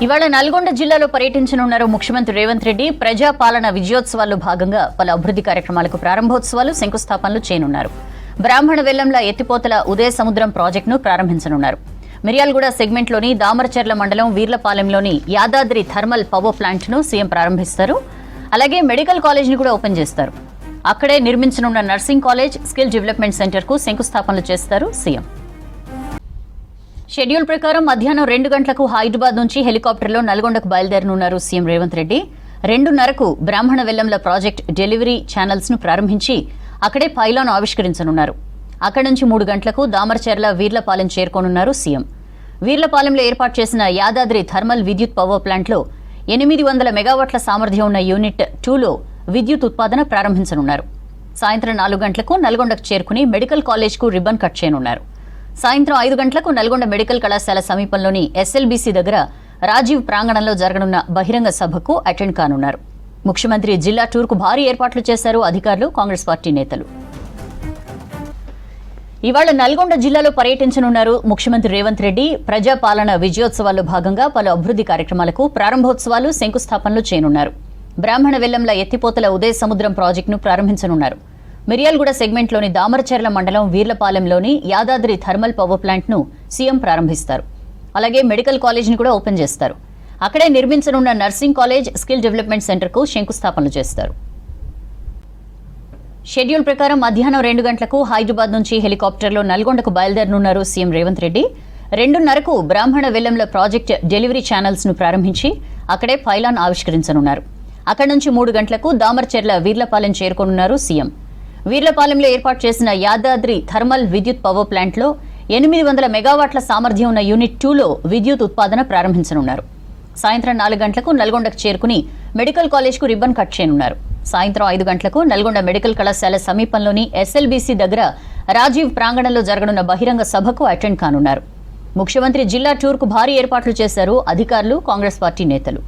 ఇవాళ నల్గొండ జిల్లాలో పర్యటించనున్నారు ముఖ్యమంత్రి రేవంత్ రెడ్డి. ప్రజాపాలన విజయోత్సవాల్లో భాగంగా పలు అభివృద్ధి కార్యక్రమాలకు ప్రారంభోత్సవాలు, శంకుస్థాపనలు చేయనున్నారు. బ్రాహ్మణ వెల్లంల ఎత్తిపోతల ఉదయ సముద్రం ప్రాజెక్టును ప్రారంభించనున్నారు. మిర్యాలగూడ సెగ్మెంట్లోని దామరచెర్ల మండలం వీర్లపాలెంలోని యాదాద్రి థర్మల్ పవర్ ప్లాంట్ను సీఎం ప్రారంభిస్తారు. అలాగే మెడికల్ కాలేజ్ని కూడా ఓపెన్ చేస్తారు. అక్కడే నిర్మించనున్న నర్సింగ్ కాలేజ్, స్కిల్ డెవలప్మెంట్ సెంటర్కు శంకుస్థాపనలు చేస్తారు సీఎం. షెడ్యూల్ ప్రకారం మధ్యాహ్నం 2 గంటలకు హైదరాబాద్ నుంచి హెలికాప్టర్లో నల్గొండకు బయలుదేరనున్నారు సీఎం రేవంత్ రెడ్డి. 2:30కు బ్రాహ్మణ వెల్లంల ప్రాజెక్ట్ డెలివరీ ఛానల్స్ ను ప్రారంభించి అక్కడే పైలాన్ ఆవిష్కరించనున్నారు. అక్కడి నుంచి 3 గంటలకు దామరచెర్ల వీర్లపాలెం చేరుకోనున్నారు సీఎం. వీర్లపాలెంలో ఏర్పాటు చేసిన యాదాద్రి థర్మల్ విద్యుత్ పవర్ ప్లాంట్లో 800 మెగావాట్ల సామర్థ్యం ఉన్న యూనిట్ 2లో విద్యుత్ ఉత్పాదన ప్రారంభించనున్నారు. సాయంత్రం 4 గంటలకు నల్గొండకు చేరుకుని మెడికల్ కాలేజ్కు రిబ్బన్ కట్ చేయనున్నారు. సాయంత్రం 5 గంటలకు నల్గొండ మెడికల్ కళాశాల సమీపంలోని ఎస్ఎల్బీసీ దగ్గర రాజీవ్ ప్రాంగణంలో జరగనున్న బహిరంగ సభకు అటెండ్ కానున్నారు. ముఖ్యమంత్రి జిల్లా టూర్కు భారీ ఏర్పాట్లు చేశారు అధికారులు, కాంగ్రెస్ పార్టీ నేతలు. ఇవాళ నల్గొండ జిల్లాలో పర్యటించనున్నారు ముఖ్యమంత్రి రేవంత్ రెడ్డి. ప్రజాపాలన విజయోత్సవాల్లో భాగంగా పలు అభివృద్ధి కార్యక్రమాలకు ప్రారంభోత్సవాలు, శంకుస్థాపనలు చేయనున్నారు. బ్రాహ్మణ వెల్లంల ఎత్తిపోతల ఉదయ సముద్రం ప్రాజెక్టును ప్రారంభించనున్నారు. మిర్యాలగూడ సెగ్మెంట్లోని దామరచెర్ల మండలం వీర్లపాలెంలోని యాదాద్రి థర్మల్ పవర్ ప్లాంట్ను సీఎం ప్రారంభిస్తారు. అలాగే మెడికల్ కాలేజ్ని కూడా ఓపెన్ చేస్తారు. అక్కడే నిర్మించనున్న నర్సింగ్ కాలేజ్, స్కిల్ డెవలప్మెంట్ సెంటర్కు శంకుస్థాపనలు చేస్తారు. షెడ్యూల్ ప్రకారం మధ్యాహ్నం 2 గంటలకు హైదరాబాద్ నుంచి హెలికాప్టర్లో నల్గొండకు బయలుదేరనున్నారు సీఎం రేవంత్ రెడ్డి. 2:30కు బ్రాహ్మణ వెల్లంల ప్రాజెక్ట్ డెలివరీ ఛానల్స్ ను ప్రారంభించి అక్కడే పైలాన్ ఆవిష్కరించనున్నారు. అక్కడి నుంచి 3 గంటలకు దామరచెర్ల వీర్లపాలెం చేరుకోనున్నారు సీఎం. వీర్లపాలెంలో ఏర్పాటు చేసిన యాదాద్రి థర్మల్ విద్యుత్ పవర్ ప్లాంట్లో 800 మెగావాట్ల సామర్థ్యం ఉన్న యూనిట్ 2లో విద్యుత్ ఉత్పాదన ప్రారంభించనున్నారు. సాయంత్రం 4 గంటలకు నల్గొండకు చేరుకుని మెడికల్ కాలేజ్కు రిబ్బన్ కట్ చేయనున్నారు. సాయంత్రం 5 గంటలకు నల్గొండ మెడికల్ కళాశాల సమీపంలోని ఎస్ఎల్బీసీ దగ్గర రాజీవ్ ప్రాంగణంలో జరగనున్న బహిరంగ సభకు అటెండ్ కానున్నారు. ముఖ్యమంత్రి జిల్లా టూర్కు భారీ ఏర్పాట్లు చేశారు అధికారులు, కాంగ్రెస్ పార్టీ నేతలు.